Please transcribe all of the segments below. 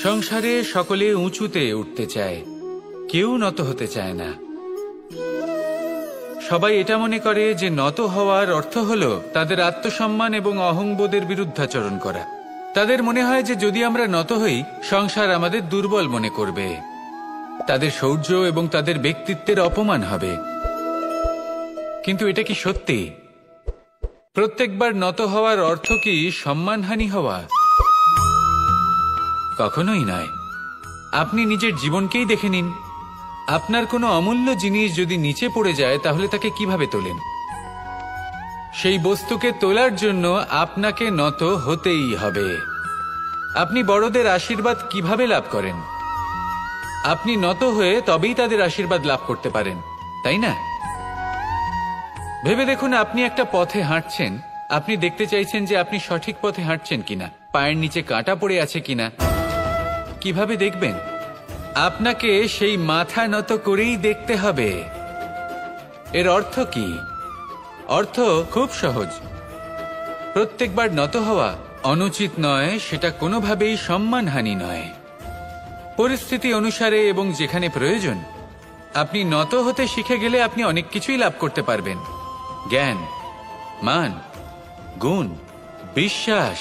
সংসারে সকলে উঁচুতে উঠতে চায়, কেউ নত হতে চায় না। সবাই এটা মনে করে যে নত হওয়ার অর্থ হলো তাদের আত্মসম্মান এবং অহংবোধের বিরুদ্ধাচরণ করা। তাদের মনে হয় যে যদি আমরা নত হই, সংসার আমাদের দুর্বল মনে করবে, তাদের শৌর্য এবং তাদের ব্যক্তিত্বের অপমান হবে। কিন্তু এটা কি সত্যি? প্রত্যেকবার নত হওয়ার অর্থ কি সম্মানহানি হওয়া? কখনোই নয়। আপনি নিজের জীবনকেই দেখে নিন। আপনার কোনো অমূল্য জিনিস যদি নিচে পড়ে যায় তাহলে তাকে কিভাবে তোলেন? সেই বস্তুকে তোলার জন্য আপনাকে নত হতেই হবে। আপনি বড়দের আশীর্বাদ কিভাবে লাভ করেন? আপনি নত হয়ে তবেই তাদের আশীর্বাদ লাভ করতে পারেন, তাই না? ভেবে দেখুন, আপনি একটা পথে হাঁটছেন, আপনি দেখতে চাইছেন যে আপনি সঠিক পথে হাঁটছেন কিনা, পায়ের নিচে কাঁটা পড়ে আছে কিনা। কিভাবে দেখবেন? আপনাকে সেই মাথা নত করেই দেখতে হবে। এর অর্থ কি? অর্থ খুব সহজ। প্রত্যেকবার নত হওয়া অনুচিত নয়, সেটা কোনোভাবেই সম্মানহানি নয়। পরিস্থিতি অনুসারে এবং যেখানে প্রয়োজন আপনি নত হতে শিখে গেলে আপনি অনেক কিছুই লাভ করতে পারবেন। জ্ঞান, মান, গুণ, বিশ্বাস।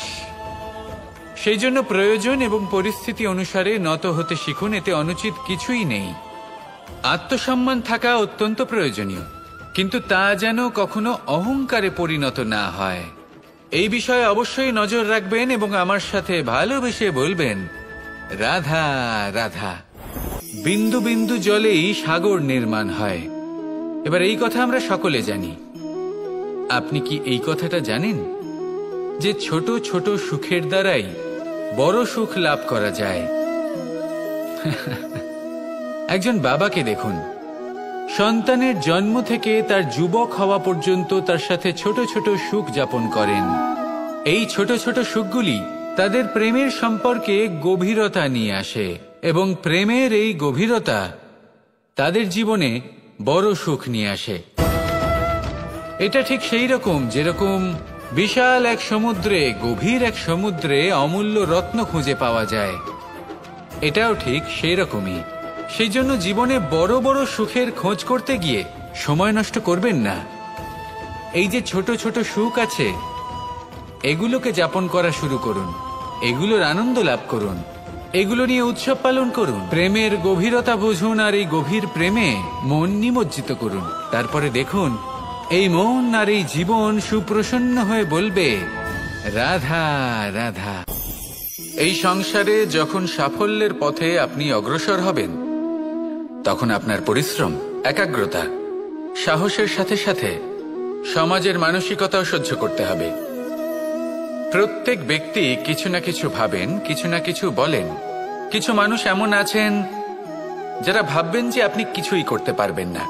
সেই জন্য প্রয়োজন এবং পরিস্থিতি অনুসারে নত হতে শিখুন, এতে অনুচিত কিছুই নেই। আত্মসম্মান থাকা অত্যন্ত প্রয়োজনীয়, কিন্তু তা যেন কখনো অহংকারে পরিণত না হয়। এই বিষয়ে অবশ্যই নজর রাখবেন এবং আমার সাথে ভালোবেসে বলবেন, রাধা রাধা। বিন্দু বিন্দু জলেই সাগর নির্মাণ হয়। এবার এই কথা আমরা সকলে জানি। আপনি কি এই কথাটা জানেন যে ছোট ছোট সুখের দ্বারাই বড় সুখ লাভ করা যায়? একজন বাবাকে দেখুন, সন্তানের জন্ম থেকে তার যুবক হওয়া পর্যন্ত তার সাথে ছোট ছোট সুখ যাপন করেন। এই ছোট ছোট সুখগুলি তাদের প্রেমের সম্পর্কে গভীরতা নিয়ে আসে এবং প্রেমের এই গভীরতা তাদের জীবনে বড় সুখ নিয়ে আসে। এটা ঠিক সেই রকম যেরকম বিশাল এক সমুদ্রে, গভীর এক সমুদ্রে অমূল্য রত্ন খুঁজে পাওয়া যায়। এটাও ঠিক সেই রকমই। সেই জন্য জীবনে বড় বড় সুখের খোঁজ করতে গিয়ে সময় নষ্ট করবেন না। এই যে ছোট ছোট সুখ আছে, এগুলোকে যাপন করা শুরু করুন, এগুলোর আনন্দ লাভ করুন, এগুলো নিয়ে উৎসব পালন করুন। প্রেমের গভীরতা বুঝুন আর এই গভীর প্রেমে মন নিমজ্জিত করুন। তারপরে দেখুন এই মন আর এই জীবন সুপ্রসন্ন হয়ে বলবে, রাধা রাধা। এই সংসারে যখন সাফল্যের পথে আপনি অগ্রসর হবেন, তখন আপনার পরিশ্রম, একাগ্রতা, সাহসের সাথে সাথে সমাজের মানসিকতাও সহ্য করতে হবে। প্রত্যেক ব্যক্তি কিছু না কিছু ভাবেন, কিছু না কিছু বলেন। কিছু মানুষ এমন আছেন যারা ভাববেন যে আপনি কিছুই করতে পারবেন না।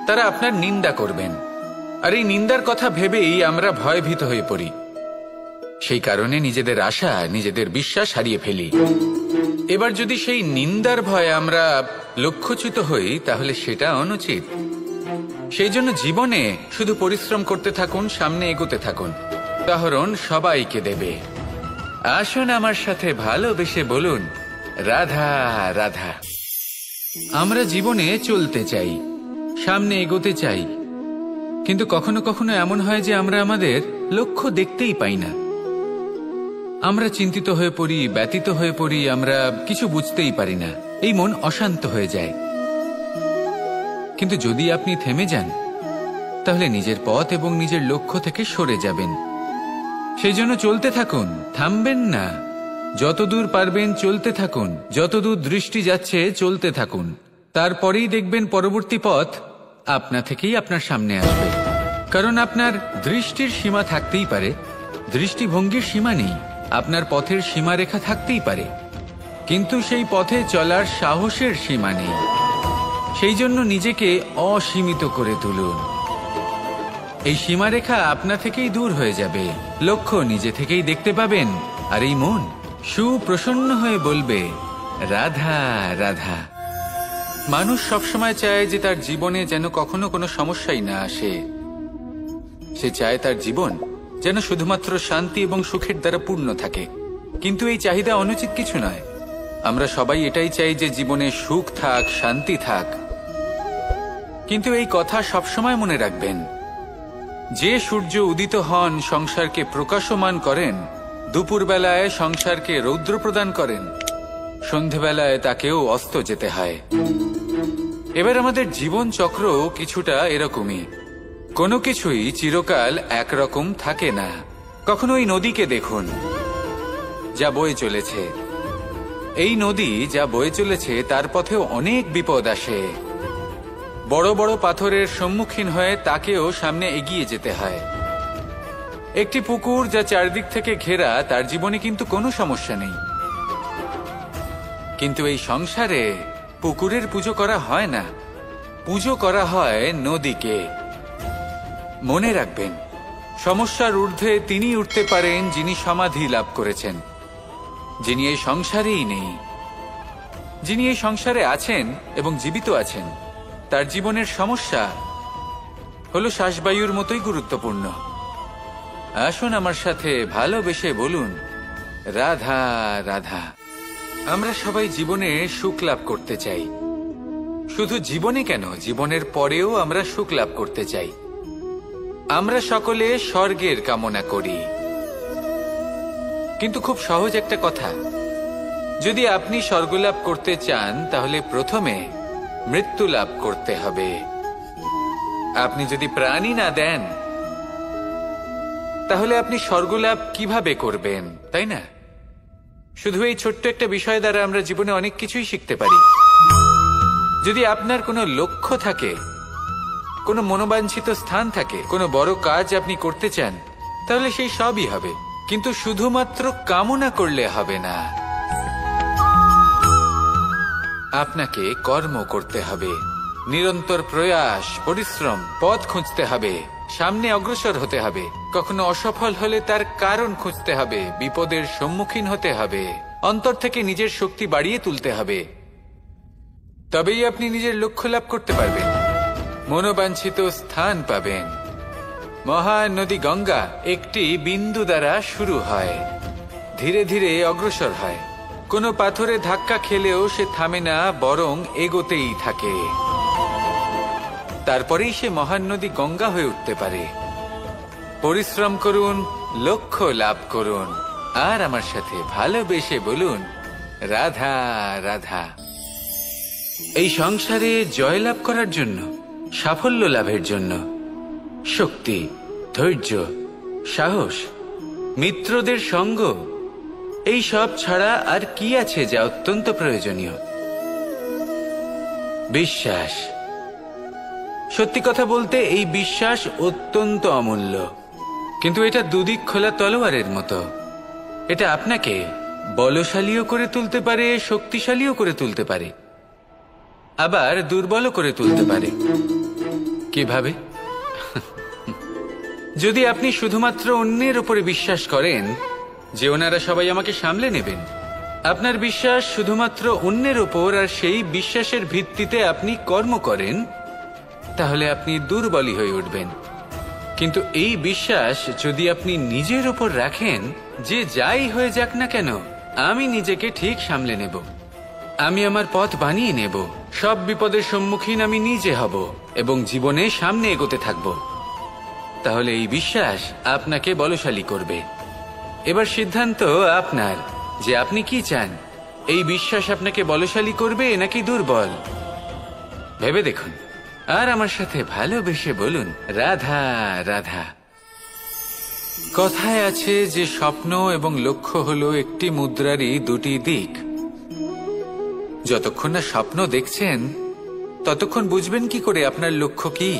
তারা আপনার নিন্দা করবেন, আর এই নিন্দার কথা ভেবেই আমরা ভয়ভীত হয়ে পড়ি। সেই কারণে নিজেদের আশা, নিজেদের বিশ্বাস হারিয়ে ফেলি। এবার যদি সেই নিন্দার ভয়ে আমরা লক্ষ্যচ্যুত হই, তাহলে সেটা অনুচিত। সেই জন্য জীবনে শুধু পরিশ্রম করতে থাকুন, সামনে এগোতে থাকুন। উদাহরণ সবাইকে দেবে। আসুন আমার সাথে ভালোবেসে বলুন, রাধা রাধা। আমরা জীবনে চলতে চাই, সামনে এগোতে চাই, কিন্তু কখনো কখনো এমন হয় যে আমরা আমাদের লক্ষ্য দেখতেই পাই না। আমরা চিন্তিত হয়ে পড়ি, ব্যতীত হয়ে পড়ি, আমরা কিছু বুঝতেই পারি না। এই মন অশান্ত হয়ে যায়। কিন্তু যদি আপনি থেমে যান, তাহলে নিজের পথ এবং নিজের লক্ষ্য থেকে সরে যাবেন। সেই জন্য চলতে থাকুন, থামবেন না। যতদূর পারবেন চলতে থাকুন, যতদূর দৃষ্টি যাচ্ছে চলতে থাকুন। তারপরেই দেখবেন পরবর্তী পথ আপনা থেকেই আপনার সামনে আসবে। কারণ আপনার দৃষ্টির সীমা থাকতেই পারে, দৃষ্টিভঙ্গির সীমা নেই। আপনার পথের সীমারেখা থাকতেই পারে, কিন্তু সেই পথে চলার সাহসের সীমা নেই। সেই জন্য নিজেকে অসীমিত করে তুলুন। এই সীমারেখা আপনা থেকেই দূর হয়ে যাবে, লক্ষ্য নিজে থেকেই দেখতে পাবেন, আর এই মন সুপ্রসন্ন হয়ে বলবে, রাধা রাধা। মানুষ সবসময় চায় যে তার জীবনে যেন কখনো কোনো সমস্যাই না আসে। সে চায় তার জীবন যেন শুধুমাত্র শান্তি এবং সুখের দ্বারা পূর্ণ থাকে। কিন্তু এই চাহিদা অনুচিত কিছু নয়। আমরা সবাই এটাই চাই যে জীবনে সুখ থাক, শান্তি থাক। কিন্তু এই কথা সবসময় মনে রাখবেন, যে সূর্য উদিত হন সংসারকে প্রকাশমান করেন, দুপুরবেলায় সংসারকে রৌদ্র প্রদান করেন, সন্ধেবেলায় তাকেও অস্ত যেতে হয়। এবার আমাদের জীবন চক্র কিছুটা এরকমই। কোনো কিছুই চিরকাল একরকম থাকে না। কখনো এই নদীকে দেখুন, যা বয়ে চলেছে। এই নদী যা বয়ে চলেছে তার পথেও অনেক বিপদ আসে। বড় বড় পাথরের সম্মুখীন হয়ে তাকেও সামনে এগিয়ে যেতে হয়। একটি পুকুর যা চারদিক থেকে ঘেরা, তার জীবনে কিন্তু কোনো সমস্যা নেই। কিন্তু এই সংসারে পুকুরের পুজো করা হয় না, পুজো করা হয় নদীকে। মনে রাখবেন, সমস্যার ঊর্ধ্বে তিনি উঠতে পারেন যিনি সমাধি লাভ করেছেন, যিনি এই সংসারেই নেই। যিনি এই সংসারে আছেন এবং জীবিত আছেন, তার জীবনের সমস্যা হলো শ্বাসবায়ুর মতোই গুরুত্বপূর্ণ। আসুন আমার সাথে ভালোবেসে বলুন, রাধা রাধা। আমরা সবাই জীবনে সুখ লাভ করতে চাই। শুধু জীবনে কেন, জীবনের পরেও আমরা সুখ লাভ করতে চাই। আমরা সকলে স্বর্গের কামনা করি। কিন্তু খুব সহজ একটা কথা, যদি আপনি স্বর্গ লাভ করতে চান তাহলে প্রথমে মৃত্যু লাভ করতে হবে। আপনি যদি প্রাণই না দেন তাহলে আপনি স্বর্গ লাভ কিভাবে করবেন, তাই না? শুধু এই ছোট্ট একটা বিষয় দ্বারা আমরা জীবনে অনেক কিছুই শিখতে পারি। যদি আপনার কোনো লক্ষ্য থাকে, কোনো মনোবাঞ্ছিত স্থান থাকে, কোনো বড় কাজ আপনি করতে চান, তাহলে সেই সবই হবে। কিন্তু শুধুমাত্র কামনা করলে হবে না, আপনাকে কর্ম করতে হবে, নিরন্তর প্রয়াস, পরিশ্রম, পথ খুঁজতে হবে, সামনে অগ্রসর হতে হবে। কখনো অসফল হলে তার কারণ খুঁজতে হবে, বিপদের সম্মুখীন হতে হবে, অন্তর থেকে নিজের শক্তি বাড়িয়ে তুলতে হবে। তবেই আপনি নিজের লক্ষ্য লাভ করতে পারবেন, মনোবাঞ্ছিত স্থান পাবেন। মহান নদী গঙ্গা একটি বিন্দু দ্বারা শুরু হয়, ধীরে ধীরে অগ্রসর হয়। কোনো পাথরে ধাক্কা খেলেও সে থামে না, বরং এগোতেই থাকে। তারপরেই সে মহান নদী গঙ্গা হয়ে উঠতে পারে। পরিশ্রম করুন, লক্ষ্য লাভ করুন, আর আমার সাথে ভালোবেসে বলুন, রাধা রাধা। এই সংসারে জয়লাভ করার জন্য, সাফল্য লাভের জন্য শক্তি, ধৈর্য, সাহস, মিত্রদের সঙ্গ, এই সব ছাড়া আর কি আছে যা অত্যন্ত প্রয়োজনীয়? বিশ্বাস। সত্যি কথা বলতে এই বিশ্বাস অত্যন্ত অমূল্য, কিন্তু এটা দুদিক খোলা তলোয়ারের মতো। এটা আপনাকে বলশালীও করে তুলতে পারে, শক্তিশালীও করে তুলতে পারে, আবার দুর্বলও করে তুলতে পারে। কিভাবে? যদি আপনি শুধুমাত্র অন্যের উপরে বিশ্বাস করেন যে ওনারা সবাই আমাকে সামলে নেবেন, আপনার বিশ্বাস শুধুমাত্র অন্যের উপর, আর সেই বিশ্বাসের ভিত্তিতে আপনি কর্ম করেন, তাহলে আপনি দুর্বলই হয়ে উঠবেন। কিন্তু এই বিশ্বাস যদি আপনি নিজের উপর রাখেন যে যাই হয়ে যাক না কেন, আমি নিজেকে ঠিক সামলে নেব, আমি আমার পথ বানিয়ে নেব, সব বিপদের সম্মুখীন আমি নিজে হব এবং জীবনে সামনে এগোতে থাকব, তাহলে এই বিশ্বাস আপনাকে বলশালী করবে। এবার সিদ্ধান্ত আপনার যে আপনি কি চান, এই বিশ্বাস আপনাকে বলশালী করবে নাকি দুর্বল। ভেবে দেখুন, আর আমার সাথে ভালোবেসে বলুন, রাধা রাধা। কথায় আছে যে স্বপ্ন এবং লক্ষ্য হলো একটি মুদ্রারই দুটি দিক। যতক্ষণ না স্বপ্ন দেখছেন ততক্ষণ বুঝবেন কি করে আপনার লক্ষ্য কি?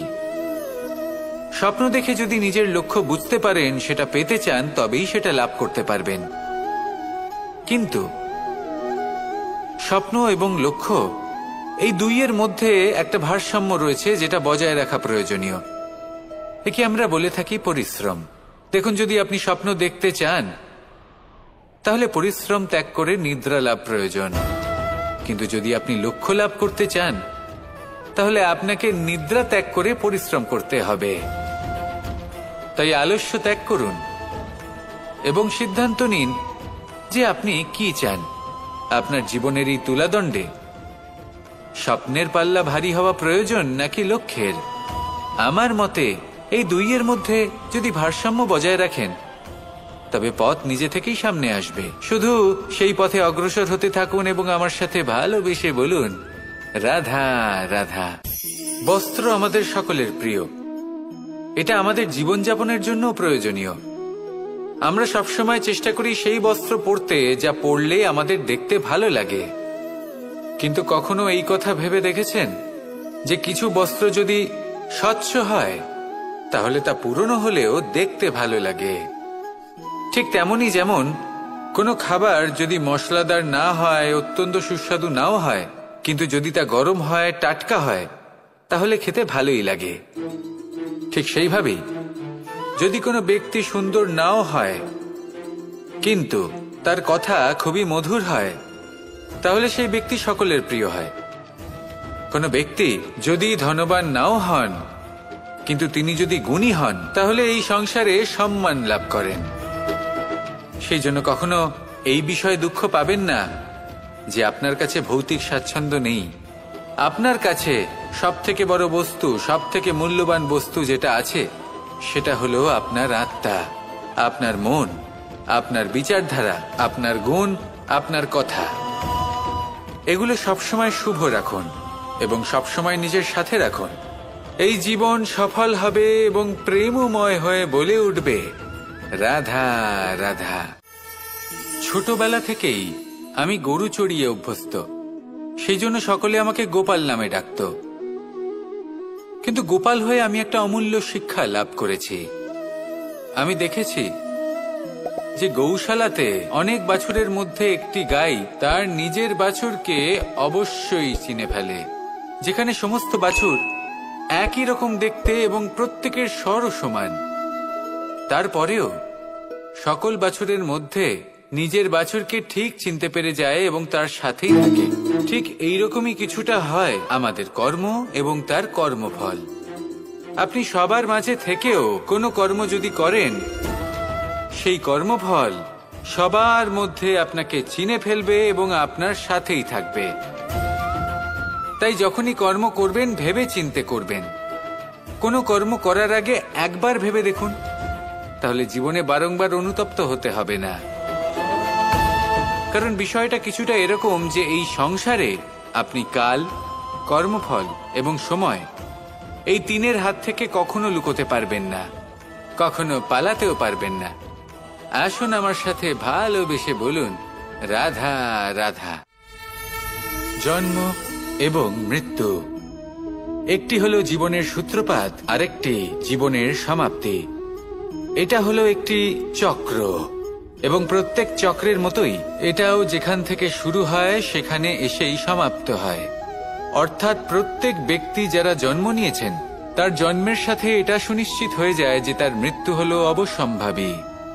স্বপ্ন দেখে যদি নিজের লক্ষ্য বুঝতে পারেন, সেটা পেতে চান, তবেই সেটা লাভ করতে পারবেন। কিন্তু স্বপ্ন এবং লক্ষ্য এই দুইয়ের মধ্যে একটা ভারসাম্য রয়েছে, যেটা বজায় রাখা প্রয়োজনীয়। একে আমরা বলে থাকি পরিশ্রম। দেখুন, যদি আপনি স্বপ্ন দেখতে চান তাহলে পরিশ্রম ত্যাগ করে নিদ্রা লাভ প্রয়োজন। কিন্তু যদি আপনি লক্ষ্য লাভ করতে চান তাহলে আপনাকে নিদ্রা ত্যাগ করে পরিশ্রম করতে হবে। তাই আলস্য ত্যাগ করুন এবং সিদ্ধান্ত নিন যে আপনি কি চান। আপনার জীবনের এই তুলাদণ্ডে স্বপ্নের পাল্লা ভারী হওয়া প্রয়োজন নাকি লক্ষ্যের? আমার মতে এই দুইয়ের মধ্যে যদি ভারসাম্য বজায় রাখেন তবে পথ নিজে থেকেই সামনে আসবে। শুধু সেই পথে অগ্রসর হতে থাকুন এবং আমার সাথে ভালোবেসে বলুন, রাধা রাধা। বস্ত্র আমাদের সকলের প্রিয়, এটা আমাদের জীবনযাপনের জন্য প্রয়োজনীয়। আমরা সবসময় চেষ্টা করি সেই বস্ত্র পরতে যা পরলে আমাদের দেখতে ভালো লাগে। কিন্তু কখনো এই কথা ভেবে দেখেছেন যে কিছু বস্ত্র যদি স্বচ্ছ হয় তাহলে তা পুরনো হলেও দেখতে ভালো লাগে? ঠিক তেমনি যেমন কোনো খাবার যদি মশলাদার না হয়, অত্যন্ত সুস্বাদু নাও হয়, কিন্তু যদি তা গরম হয়, টাটকা হয়, তাহলে খেতে ভালোই লাগে। ঠিক সেইভাবেই যদি কোনো ব্যক্তি সুন্দর নাও হয় কিন্তু তার কথা খুবই মধুর হয়, তাহলে সেই ব্যক্তি সকলের প্রিয় হয়। কোনো ব্যক্তি যদি ধনবান নাও হন কিন্তু তিনি যদি গুণী হন, তাহলে এই সংসারে সম্মান লাভ করেন। সেই জন্য কখনো এই বিষয়ে দুঃখ পাবেন না যে আপনার কাছে ভৌতিক স্বাচ্ছন্দ্য নেই। আপনার কাছে সব থেকে বড় বস্তু, সব থেকে মূল্যবান বস্তু যেটা আছে সেটা হলো আপনার আত্মা, আপনার মন, আপনার বিচারধারা, আপনার গুণ, আপনার কথা। এগুলো সবসময় শুভ রাখুন এবং সবসময় নিজের সাথে রাখুন। এই জীবন সফল হবে এবং প্রেমময় হয়ে বলে উঠবে, রাধা রাধা। ছোটবেলা থেকেই আমি গরু চড়িয়ে অভ্যস্ত, সেই জন্য সকলে আমাকে গোপাল নামে ডাকত। কিন্তু গোপাল হয়ে আমি একটা অমূল্য শিক্ষা লাভ করেছি। আমি দেখেছি যে গৌশালাতে অনেক বাছুরের মধ্যে একটি গাই তার নিজের বাছুরকে অবশ্যই চিনে ফেলে। যেখানে সমস্ত বাছুর একই রকম দেখতে এবং প্রত্যেকের স্বরও সমান, তারপরেও সকল বাছুরের মধ্যে নিজের বাছুরকে ঠিক চিনতে পেরে যায় এবং তার সাথেই থাকে। ঠিক এইরকমই কিছুটা হয় আমাদের কর্ম এবং তার কর্মফল। আপনি সবার মাঝে থেকেও কোনো কর্ম যদি করেন, সেই কর্মফল সবার মধ্যে আপনাকে চিনে ফেলবে এবং আপনার সাথেই থাকবে। তাই যখনই কর্ম করবেন ভেবে চিন্তে করবেন। কোনো কর্ম করার আগে একবার ভেবে দেখুন, তাহলে জীবনে বারংবার অনুতপ্ত হতে হবে না। কারণ বিষয়টা কিছুটা এরকম যে এই সংসারে আপনি কাল, কর্মফল এবং সময়, এই তিনের হাত থেকে কখনো লুকোতে পারবেন না, কখনো পালাতেও পারবেন না। আসুন আমার সাথে ভালোবেসে বলুন, রাধা রাধা। জন্ম এবং মৃত্যু, একটি হলো জীবনের সূত্রপাত, আরেকটি জীবনের সমাপ্তি। এটা হলো একটি চক্র এবং প্রত্যেক চক্রের মতোই এটাও যেখান থেকে শুরু হয় সেখানে এসেই সমাপ্ত হয়। অর্থাৎ প্রত্যেক ব্যক্তি যারা জন্ম নিয়েছেন তার জন্মের সাথে এটা সুনিশ্চিত হয়ে যায় যে তার মৃত্যু হলো অবশ্যম্ভাবী।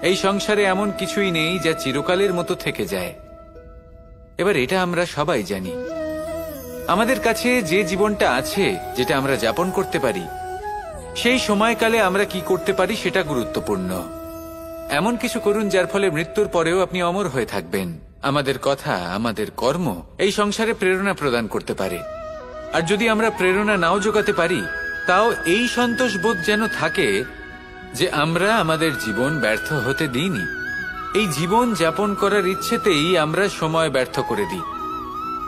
এই সংসারে এমন কিছুই নেই যা চিরকালের মতো থেকে যায়। এবার এটা আমরা সবাই জানি। আমাদের কাছে যে জীবনটা আছে, যেটা আমরা যাপন করতে পারি, সেই সময়কালে আমরা কি করতে পারি সেটা গুরুত্বপূর্ণ। এমন কিছু করুন যার ফলে মৃত্যুর পরেও আপনি অমর হয়ে থাকবেন। আমাদের কথা, আমাদের কর্ম এই সংসারে প্রেরণা প্রদান করতে পারে। আর যদি আমরা প্রেরণা নাও জোগাতে পারি, তাও এই সন্তোষ বোধ যেন থাকে যে আমরা আমাদের জীবন ব্যর্থ হতে দিইনি। এই জীবন যাপন করার ইচ্ছেতেই আমরা সময় ব্যর্থ করে দিই।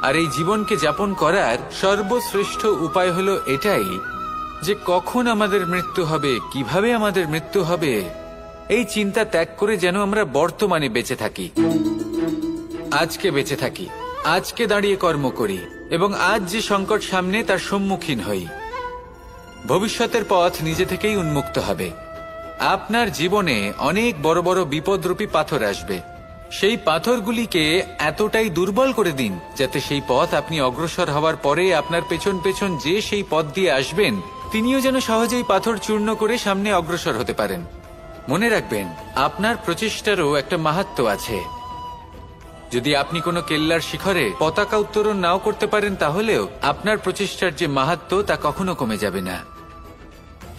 আর এই জীবনকে যাপন করার সর্বশ্রেষ্ঠ উপায় হলো এটাই যে কখন আমাদের মৃত্যু হবে, কিভাবে আমাদের মৃত্যু হবে, এই চিন্তা ত্যাগ করে যেন আমরা বর্তমানে বেঁচে থাকি, আজকে বেঁচে থাকি, আজকে দাঁড়িয়ে কর্ম করি এবং আজ যে সংকট সামনে তার সম্মুখীন হই। ভবিষ্যতের পথ নিজে থেকেই উন্মুক্ত হবে। আপনার জীবনে অনেক বড় বড় বিপদরূপী পাথর আসবে। সেই পাথরগুলিকে এতটাই দুর্বল করে দিন যাতে সেই পথ আপনি অগ্রসর হওয়ার পরে আপনার পেছন পেছন যে সেই পথ দিয়ে আসবেন তিনিও যেন সহজেই পাথর চূর্ণ করে সামনে অগ্রসর হতে পারেন। মনে রাখবেন, আপনার প্রচেষ্টারও একটা মাহাত্ম্য আছে। যদি আপনি কোনো কেল্লার শিখরে পতাকা উত্তোলন নাও করতে পারেন, তাহলেও আপনার প্রচেষ্টার যে মাহাত্ম্য তা কখনো কমে যাবে না।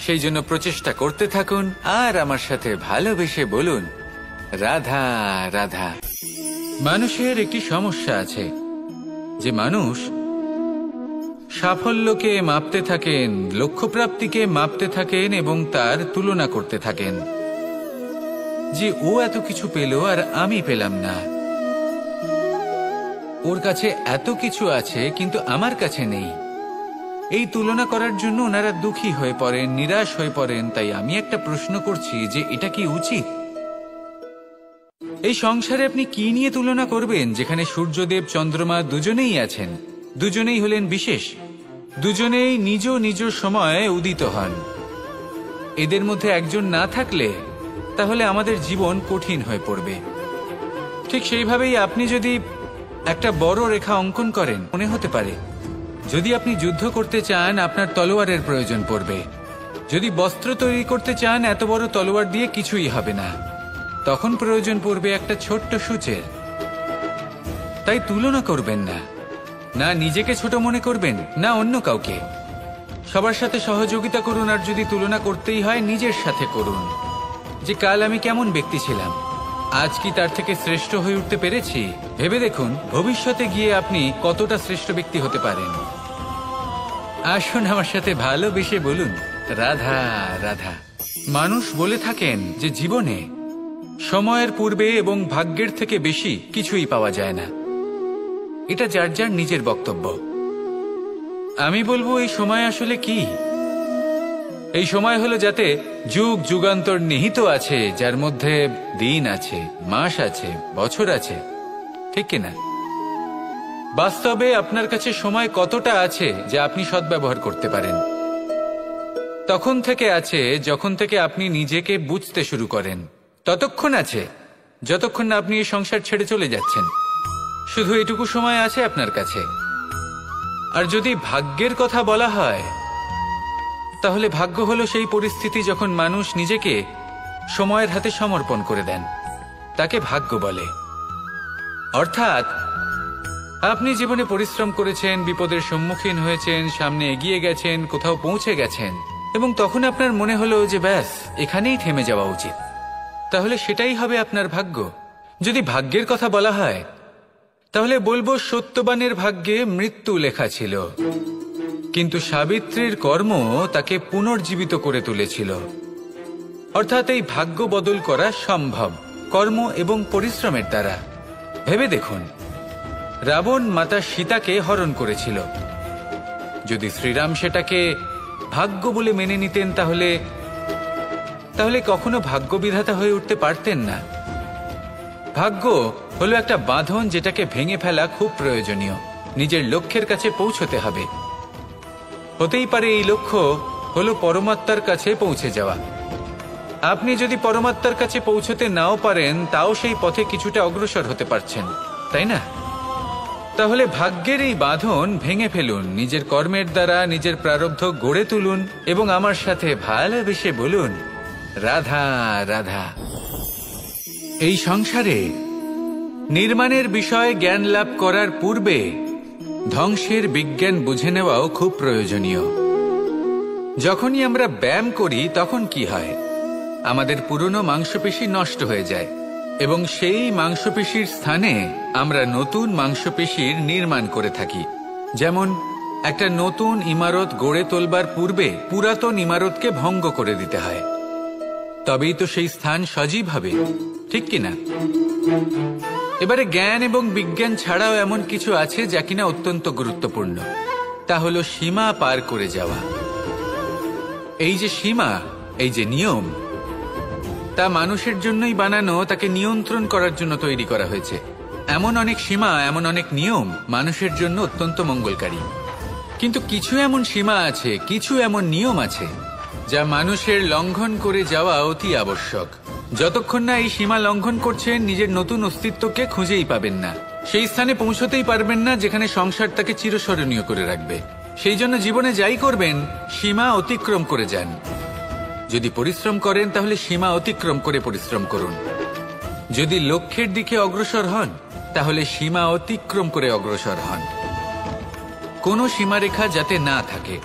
সেই জন্য প্রচেষ্টা করতে থাকুন আর আমার সাথে ভালোবেসে বলুন, রাধা রাধা। মানুষের একটি সমস্যা আছে যে মানুষ সাফল্যকে মাপতে থাকেন, লক্ষ্যপ্রাপ্তিকে মাপতে থাকেন এবং তার তুলনা করতে থাকেন যে ও এত কিছু পেল আর আমি পেলাম না, ওর কাছে এত কিছু আছে কিন্তু আমার কাছে নেই। এই তুলনা করার জন্য ওনারা দুঃখী হয়ে পড়েন, নিরাশ হয়ে পড়েন। তাই আমি একটা প্রশ্ন করছি যে এটা কি উচিত? এই সংসারে আপনি কি নিয়ে তুলনা করবেন, যেখানে সূর্যদেব চন্দ্রমা দুজনেই আছেন, দুজনেই হলেন বিশেষ, দুজনেই নিজ নিজ সময়ে উদিত হন। এদের মধ্যে একজন না থাকলে তাহলে আমাদের জীবন কঠিন হয়ে পড়বে। ঠিক সেইভাবেই আপনি যদি একটা বড় রেখা অঙ্কন করেন, মনে হতে পারে যদি আপনি যুদ্ধ করতে চান আপনার তলোয়ারের প্রয়োজন পড়বে, যদি বস্ত্র তৈরি করতে চান এত বড় তলোয়ার দিয়ে কিছুই হবে না, তখন প্রয়োজন পড়বে একটা ছোট্ট সূচের। তাই তুলনা করবেন না, না নিজেকে ছোট মনে করবেন না অন্য কাউকে। সবার সাথে সহযোগিতা করুন, আর যদি তুলনা করতেই হয় নিজের সাথে করুন যে কাল আমি কেমন ব্যক্তি ছিলাম, আজ কি তার থেকে শ্রেষ্ঠ হয়ে উঠতে পেরেছি। ভেবে দেখুন ভবিষ্যতে গিয়ে আপনি কতটা শ্রেষ্ঠ ব্যক্তি হতে পারেন। আসুন আমার সাথে ভালোবেসে বলুন রাধা রাধা। মানুষ বলে থাকেন যে জীবনে সময়ের পূর্বে এবং ভাগ্যের থেকে বেশি কিছুই পাওয়া যায় না। এটা যার যার নিজের বক্তব্য। আমি বলবো এই সময় আসলে কি? এই সময় হলো যাতে যুগ যুগান্তর নিহিত আছে, যার মধ্যে দিন আছে, মাস আছে, বছর আছে, ঠিক কিনা? বাস্তবে আপনার কাছে সময় কতটা আছে যা আপনি সদ্ব্যবহার করতে পারেন? তখন থেকে আছে যখন থেকে আপনি নিজেকে বুঝতে শুরু করেন, ততক্ষণ আছে যতক্ষণ না আপনি এই সংসার ছেড়ে চলে যাচ্ছেন। শুধু এটুকু সময় আছে আপনার কাছে। আর যদি ভাগ্যের কথা বলা হয়, তাহলে ভাগ্য হলো সেই পরিস্থিতি যখন মানুষ নিজেকে সময়ের হাতে সমর্পণ করে দেন, তাকে ভাগ্য বলে। অর্থাৎ আপনি জীবনে পরিশ্রম করেছেন, বিপদের সম্মুখীন হয়েছেন, সামনে এগিয়ে গেছেন, কোথাও পৌঁছে গেছেন, এবং তখন আপনার মনে হলো যে ব্যাস এখানেই থেমে যাওয়া উচিত, তাহলে সেটাই হবে আপনার ভাগ্য। যদি ভাগ্যের কথা বলা হয় তাহলে বলবো সত্যবানের ভাগ্যে মৃত্যু লেখা ছিল, কিন্তু সাবিত্রীর কর্ম তাকে পুনর্জীবিত করে তুলেছিল। অর্থাৎ এই ভাগ্য বদল করা সম্ভব কর্ম এবং পরিশ্রমের দ্বারা। ভেবে দেখুন, রাবণ মাতা সীতাকে হরণ করেছিল। যদি শ্রীরাম সেটাকে ভাগ্য বলে মেনে নিতেন তাহলে কখনো ভাগ্য বিধাতা হয়ে উঠতে পারতেন না। ভাগ্য হলো একটা বাঁধন যেটাকে ভেঙে ফেলা খুব প্রয়োজনীয়। নিজের লক্ষ্যের কাছে পৌঁছতে হবে। হতেই পারে এই লক্ষ্য হলো পরমাত্মার কাছে পৌঁছে যাওয়া। আপনি যদি পরমাত্মার কাছে পৌঁছতে নাও পারেন, তাও সেই পথে কিছুটা অগ্রসর হতে পারছেন, তাই না? তাহলে ভাগ্যের এই বাঁধন ভেঙে ফেলুন, নিজের কর্মের দ্বারা নিজের প্রারব্ধ গড়ে তুলুন এবং আমার সাথে ভালোবেসে বলুন রাধা রাধা। এই সংসারে নির্মাণের বিষয়ে জ্ঞান লাভ করার পূর্বে ধ্বংসের বিজ্ঞান বুঝে নেওয়াও খুব প্রয়োজনীয়। যখনই আমরা ব্যায়াম করি তখন কি হয়? আমাদের পুরনো মাংসপেশি নষ্ট হয়ে যায় এবং সেই মাংসপেশির স্থানে আমরা নতুন মাংসপেশির নির্মাণ করে থাকি। যেমন একটা নতুন ইমারত গড়ে তোলবার পূর্বে পুরাতন ইমারতকে ভঙ্গ করে দিতে হয়, তবেই তো সেই স্থান সজীব হবে, ঠিক কিনা? এবারে জ্ঞান এবং বিজ্ঞান ছাড়াও এমন কিছু আছে যা কিনা অত্যন্ত গুরুত্বপূর্ণ। তা হলো সীমা পার করে যাওয়া। এই যে সীমা, এই যে নিয়ম, তা মানুষের জন্যই বানানো, তাকে নিয়ন্ত্রণ করার জন্য তৈরি করা হয়েছে। এমন অনেক সীমা, এমন অনেক নিয়ম মানুষের জন্য অত্যন্ত মঙ্গলকারী। কিন্তু কিছু এমন সীমা আছে, কিছু এমন নিয়ম আছে যা মানুষের লঙ্ঘন করে যাওয়া অতি আবশ্যক। যতক্ষণ না এই সীমা লঙ্ঘন করছেন, নিজের নতুন অস্তিত্বকে খুঁজেই পাবেন না, সেই স্থানে পৌঁছতেই পারবেন না যেখানে সংসার তাকে চিরস্মরণীয় করে রাখবে। সেই জন্য জীবনে যাই করবেন, সীমা অতিক্রম করে যান। যদি পরিশ্রম করেন তাহলে সীমা অতিক্রম করে পরিশ্রম করুন। যদি লক্ষ্যের দিকে অগ্রসর হন তাহলে সীমা অতিক্রম করে অগ্রসর হন। কোনো সীমারেখা যাতে না থাকে,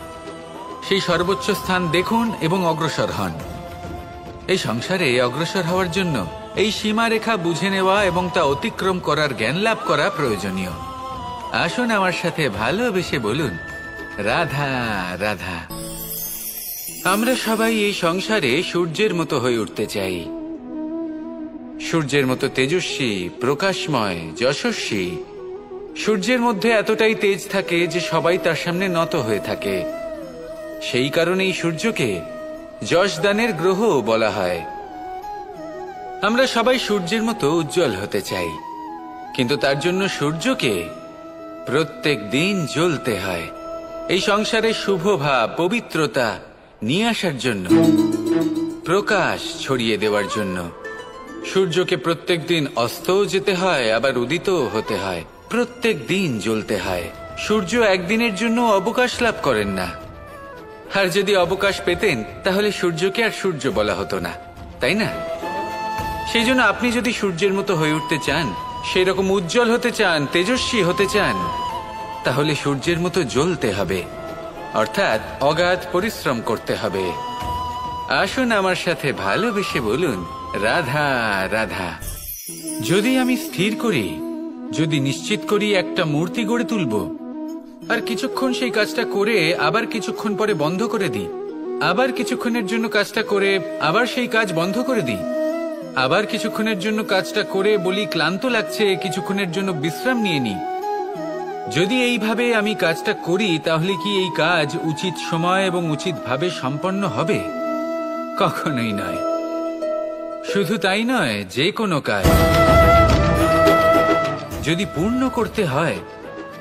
সেই সর্বোচ্চ স্থান দেখুন এবং অগ্রসর হন। এই সংসারে অগ্রসর হওয়ার জন্য এই সীমারেখা বুঝে নেওয়া এবং তা অতিক্রম করার জ্ঞান লাভ করা প্রয়োজনীয়। আসুন আমার সাথে ভালোবেসে বলুন, রাধা রাধা। আমরা সবাই এই সংসারে সূর্যের মতো হয়ে উঠতে চাই, সূর্যের মতো তেজস্বী, প্রকাশময়, যশস্বী। সূর্যের মধ্যে এতটাই তেজ থাকে যে সবাই তার সামনে নত হয়ে থাকে। সেই কারণেই সূর্যকে যশদানের গ্রহ বলা হয়। আমরা সবাই সূর্যের মতো উজ্জ্বল হতে চাই, কিন্তু তার জন্য সূর্যকে প্রত্যেক দিন জ্বলতে হয় এই সংসারে শুভ ভাব, পবিত্রতা নিয়ে আসার জন্য, প্রকাশ ছড়িয়ে দেওয়ার জন্য। সূর্যকে প্রত্যেক দিন অস্তও যেতে হয়, আবার উদিতও হতে হয়, প্রত্যেক দিন জ্বলতে হয়। সূর্য একদিনের জন্য অবকাশ লাভ করেন না। আর যদি অবকাশ পেতেন তাহলে সূর্যকে আর সূর্য বলা হতো না, তাই না? সেই জন্য আপনি যদি সূর্যের মতো হয়ে উঠতে চান, সেই রকম উজ্জ্বল হতে চান, তেজস্বী হতে চান, তাহলে সূর্যের মতো জ্বলতে হবে, অর্থাৎ অগাধ পরিশ্রম করতে হবে। আসুন আমার সাথে ভালোবেসে বলুন, রাধা রাধা। যদি আমি স্থির করি, যদি নিশ্চিত করি একটা মূর্তি গড়ে তুলব, আর কিছুক্ষণ সেই কাজটা করে আবার কিছুক্ষণ পরে বন্ধ করে দিই, আবার কিছুক্ষণের জন্য কাজটা করে আবার সেই কাজ বন্ধ করে দিই, আবার কিছুক্ষণের জন্য কাজটা করে বলি ক্লান্ত লাগছে, কিছুক্ষণের জন্য বিশ্রাম নিয়ে নিই, যদি এইভাবে আমি কাজটা করি, তাহলে কি এই কাজ উচিত সময় এবং উচিতভাবে সম্পন্ন হবে? কখনোই নয়। শুধু তাই নয়, যে কোনো কাজ যদি পূর্ণ করতে হয়,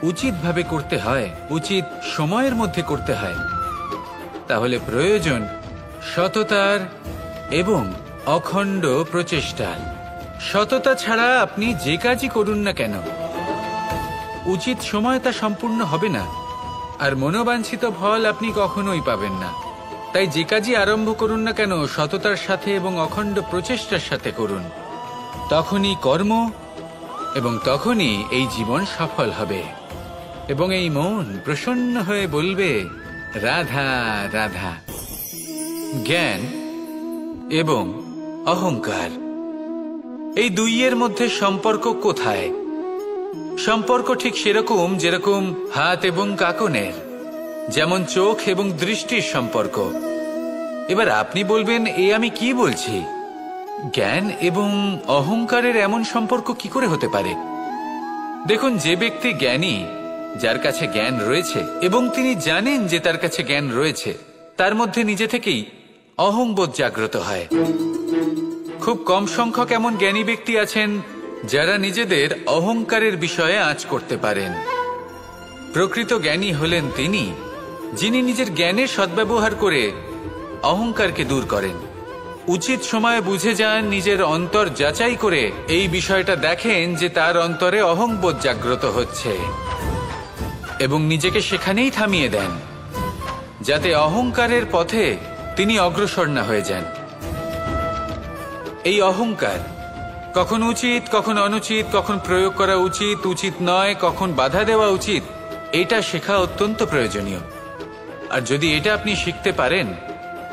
উচিতভাবে করতে হয়, উচিত সময়ের মধ্যে করতে হয়, তাহলে প্রয়োজন সততার এবং অখণ্ড প্রচেষ্টার। সততা ছাড়া আপনি যে কাজই করুন না কেন, উচিত সময় তা সম্পূর্ণ হবে না, আর মনোবাঞ্ছিত ফল আপনি কখনোই পাবেন না। তাই যে কাজই আরম্ভ করুন না কেন, সততার সাথে এবং অখণ্ড প্রচেষ্টার সাথে করুন। তখনই কর্ম এবং তখনই এই জীবন সফল হবে, এবং এই মন প্রসন্ন হয়ে বলবে, রাধা রাধা। জ্ঞান এবং অহংকার, এই দুইয়ের মধ্যে সম্পর্ক কোথায়? সম্পর্ক ঠিক সেরকম যেরকম হাত এবং কাকনের, যেমন চোখ এবং দৃষ্টির সম্পর্ক। এবার আপনি বলবেন, এ আমি কি বলছি? জ্ঞান এবং অহংকারের এমন সম্পর্ক কি করে হতে পারে? দেখুন, যে ব্যক্তি জ্ঞানী, যার কাছে জ্ঞান রয়েছে এবং তিনি জানেন যে তার কাছে জ্ঞান রয়েছে, তার মধ্যে নিজে থেকেই অহংবোধ জাগ্রত হয়। খুব কম সংখ্যক এমন জ্ঞানী ব্যক্তি আছেন যারা নিজেদের অহংকারের বিষয়ে আঁচ করতে পারেন। প্রকৃত জ্ঞানী হলেন তিনি, যিনি নিজের জ্ঞানের সদ্ব্যবহার করে অহংকারকে দূর করেন। উচিত সময়ে বুঝে যান, নিজের অন্তর যাচাই করে এই বিষয়টা দেখেন যে তার অন্তরে অহংবোধ জাগ্রত হচ্ছে, এবং নিজেকে সেখানেই থামিয়ে দেন, যাতে অহংকারের পথে তিনি অগ্রসর না হয়ে যান। এই অহংকার কখন উচিত, কখন অনুচিত, কখন প্রয়োগ করা উচিত, উচিত নয়, কখন বাধা দেওয়া উচিত, এটা শেখা অত্যন্ত প্রয়োজনীয়। আর যদি এটা আপনি শিখতে পারেন,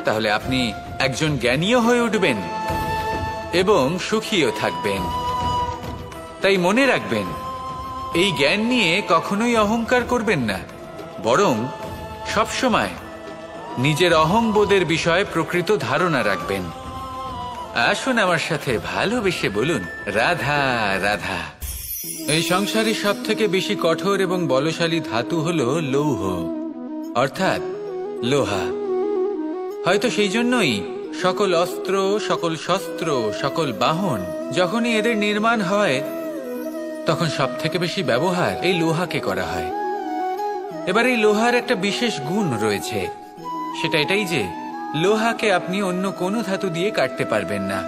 তাহলে আপনি একজন জ্ঞানীও হয়ে উঠবেন এবং সুখীও থাকবেন। তাই মনে রাখবেন, এই জ্ঞান নিয়ে কখনোই অহংকার করবেন না, বরং সবসময় নিজের অহংবোধের বিষয়ে প্রকৃত ধারণা রাখবেন। আসুন আমার সাথে ভালোবেসে বলুন, রাধা রাধা। এই সংসারে সব থেকে বেশি কঠোর এবং বলশালী ধাতু হল লৌহ, অর্থাৎ লোহা। হয়তো সেই জন্যই সকল অস্ত্র, সকল শস্ত্র, সকল বাহন, যখনই এদের নির্মাণ হয়, তখন সব থেকে বেশি ব্যবহার এই লোহাকে করা হয়। এবার এই লোহার একটা বিশেষ গুণ রয়েছে, সেটা এটাই যে লোহাকে আপনি অন্য কোনো ধাতু দিয়ে কাটতে পারবেন না।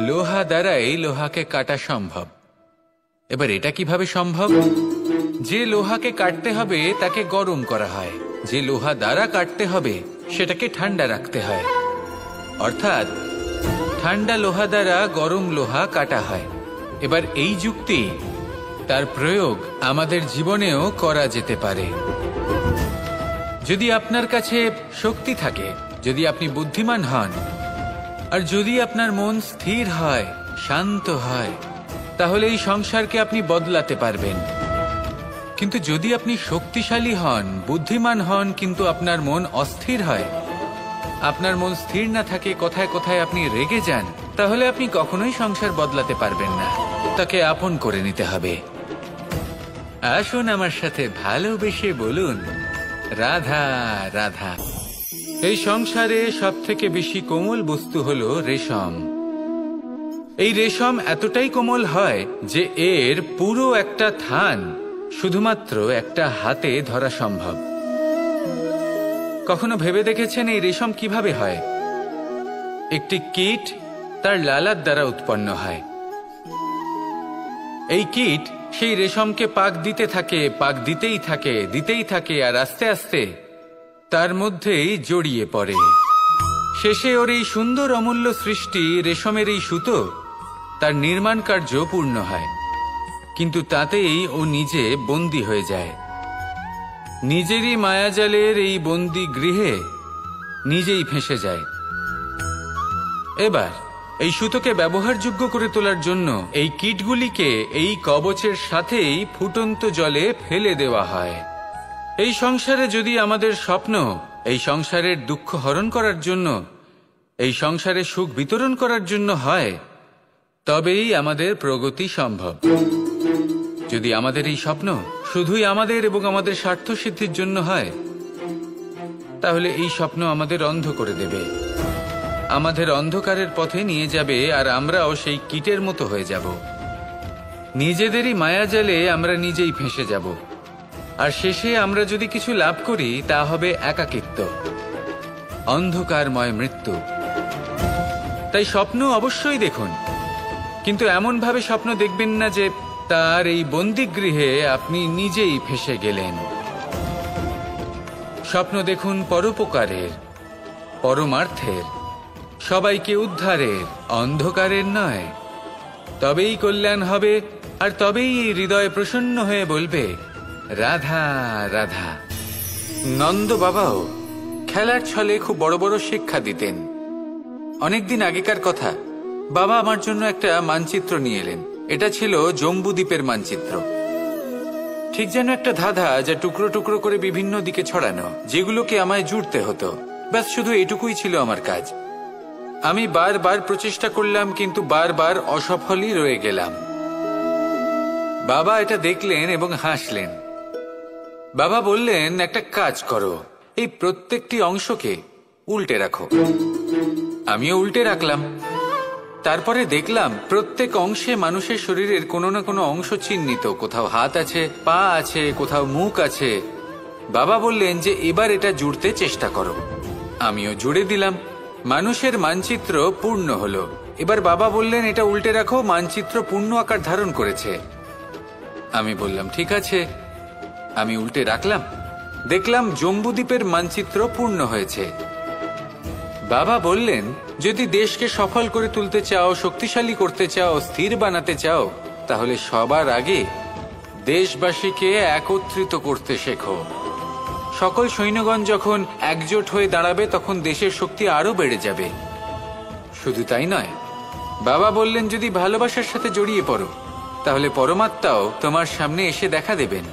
লোহা দ্বারাই লোহাকে কাটা সম্ভব। এবার এটা কিভাবে সম্ভব? যে লোহাকে কাটতে হবে তাকে গরম করা হয়, যে লোহা দ্বারা কাটতে হবে সেটাকে ঠান্ডা রাখতে হয়, অর্থাৎ ঠান্ডা লোহা দ্বারা গরম লোহা কাটা হয়। এবার এই যুক্তি, তার প্রয়োগ আমাদের জীবনেও করা যেতে পারে। যদি আপনার কাছে শক্তি থাকে, যদি আপনি বুদ্ধিমান হন, আর যদি আপনার মন স্থির হয়, শান্ত হয়, তাহলে এই সংসারকে আপনি বদলাতে পারবেন। কিন্তু যদি আপনি শক্তিশালী হন, বুদ্ধিমান হন, কিন্তু আপনার মন অস্থির হয়, আপনার মন স্থির না থাকে, কোথায় কোথায় আপনি রেগে যান, তাহলে আপনি কখনোই সংসার বদলাতে পারবেন না। তাকে আপন করে নিতে হবে। আসুন আমার সাথে ভালোবেসে বলুন, রাধা রাধা। এই সংসারে সব থেকে বেশি কোমল বস্তু হলো রেশম। এই রেশম এতটাই কোমল হয় যে এর পুরো একটা থান শুধুমাত্র একটা হাতে ধরা সম্ভব। কখনো ভেবে দেখেছেন এই রেশম কিভাবে হয়? একটি কীট তার লালার দ্বারা উৎপন্ন হয়। এই কীট সেই রেশমকে পাক দিতে থাকে, পাক দিতেই থাকে, আর আস্তে আস্তে তার মধ্যেই জড়িয়ে পড়ে। শেষে ওর এই সুন্দর অমূল্য সৃষ্টি রেশমের এই সুতো, তার নির্মাণ কার্য পূর্ণ হয়। কিন্তু তাতেই ও নিজে বন্দী হয়ে যায়। নিজেরই মায়াজালের এই বন্দী গৃহে নিজেই ফেঁসে যায়। এবার এই সুতোকে ব্যবহারযোগ্য করে তোলার জন্য এই কীটগুলিকে এই কবচের সাথেই ফুটন্ত জলে ফেলে দেওয়া হয়। এই সংসারে যদি আমাদের স্বপ্ন এই সংসারের দুঃখ হরণ করার জন্য, এই সংসারে সুখ বিতরণ করার জন্য হয়, তবেই আমাদের প্রগতি সম্ভব। যদি আমাদের এই স্বপ্ন শুধুই আমাদের এবং আমাদের স্বার্থ সিদ্ধির জন্য হয়, তাহলে এই স্বপ্ন আমাদের অন্ধ করে দেবে, আমাদের অন্ধকারের পথে নিয়ে যাবে, আর আমরাও সেই কীটের মতো হয়ে যাব। নিজেদেরই মায়াজালে আমরা নিজেই ফেঁসে যাব, আর শেষে আমরা যদি কিছু লাভ করি তা হবে একাকিত্ব, অন্ধকারময় মৃত্যু। তাই স্বপ্ন অবশ্যই দেখুন, কিন্তু এমন ভাবে স্বপ্ন দেখবেন না যে তার এই বন্দিগৃহে আপনি নিজেই ফেঁসে গেলেন। স্বপ্ন দেখুন পরোপকারের, পরমার্থের, সবাইকে উদ্ধারের, অন্ধকারের নয়। তবেই কল্যাণ হবে, আর তবেই এই হৃদয় প্রসন্ন হয়ে বলবে, রাধা রাধা। নন্দ বাবাও খেলার ছলে খুব বড় বড় শিক্ষা দিতেন। অনেকদিন আগেকার কথা, বাবা আমার জন্য একটা মানচিত্র নিয়ে এলেন। এটা ছিল জম্বু দ্বীপের মানচিত্র। ঠিক যেন একটা ধাঁধা, যা টুকরো টুকরো করে বিভিন্ন দিকে ছড়ানো, যেগুলোকে আমায় জুড়তে হতো। ব্যাস শুধু এটুকুই ছিল আমার কাজ। আমি বারবার প্রচেষ্টা করলাম, কিন্তু বারবার অসফলই রয়ে গেলাম। বাবা এটা দেখলেন এবং হাসলেন। বাবা বললেন, একটা কাজ করো, এই প্রত্যেকটি অংশকে উল্টে রাখো। আমিও উল্টে রাখলাম। তারপরে দেখলাম প্রত্যেক অংশে মানুষের শরীরের কোনো না কোনো অংশ চিহ্নিত। কোথাও হাত আছে, পা আছে, কোথাও মুখ আছে। বাবা বললেন যে এবার এটা জুড়তে চেষ্টা করো। আমিও জুড়ে দিলাম। মানুষের মানচিত্র পূর্ণ হলো। এবার বাবা বললেন, এটা উল্টে রাখো, মানচিত্র পূর্ণ আকার ধারণ করেছে। আমি বললাম, ঠিক আছে। আমি উল্টে রাখলাম। দেখলাম জম্বুদ্বীপের মানচিত্র পূর্ণ হয়েছে। বাবা বললেন, যদি দেশকে সফল করে তুলতে চাও, শক্তিশালী করতে চাও, স্থির বানাতে চাও, তাহলে সবার আগে দেশবাসীকে একত্রিত করতে শেখো। সকল সৈন্যগণ যখন একজোট হয়ে দাঁড়াবে, তখন দেশের শক্তি আরো বেড়ে যাবে। শুধু তাই নয়, বাবা বললেন, যদি ভালোবাসার সাথে জড়িয়ে পড়ো, তাহলে পরমাত্মাও তোমার সামনে এসে দেখা দেবেন।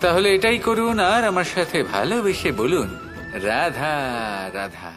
তাহলে এটাই করুন, আর আমার সাথে ভালোবেসে বলুন, রাধা রাধা।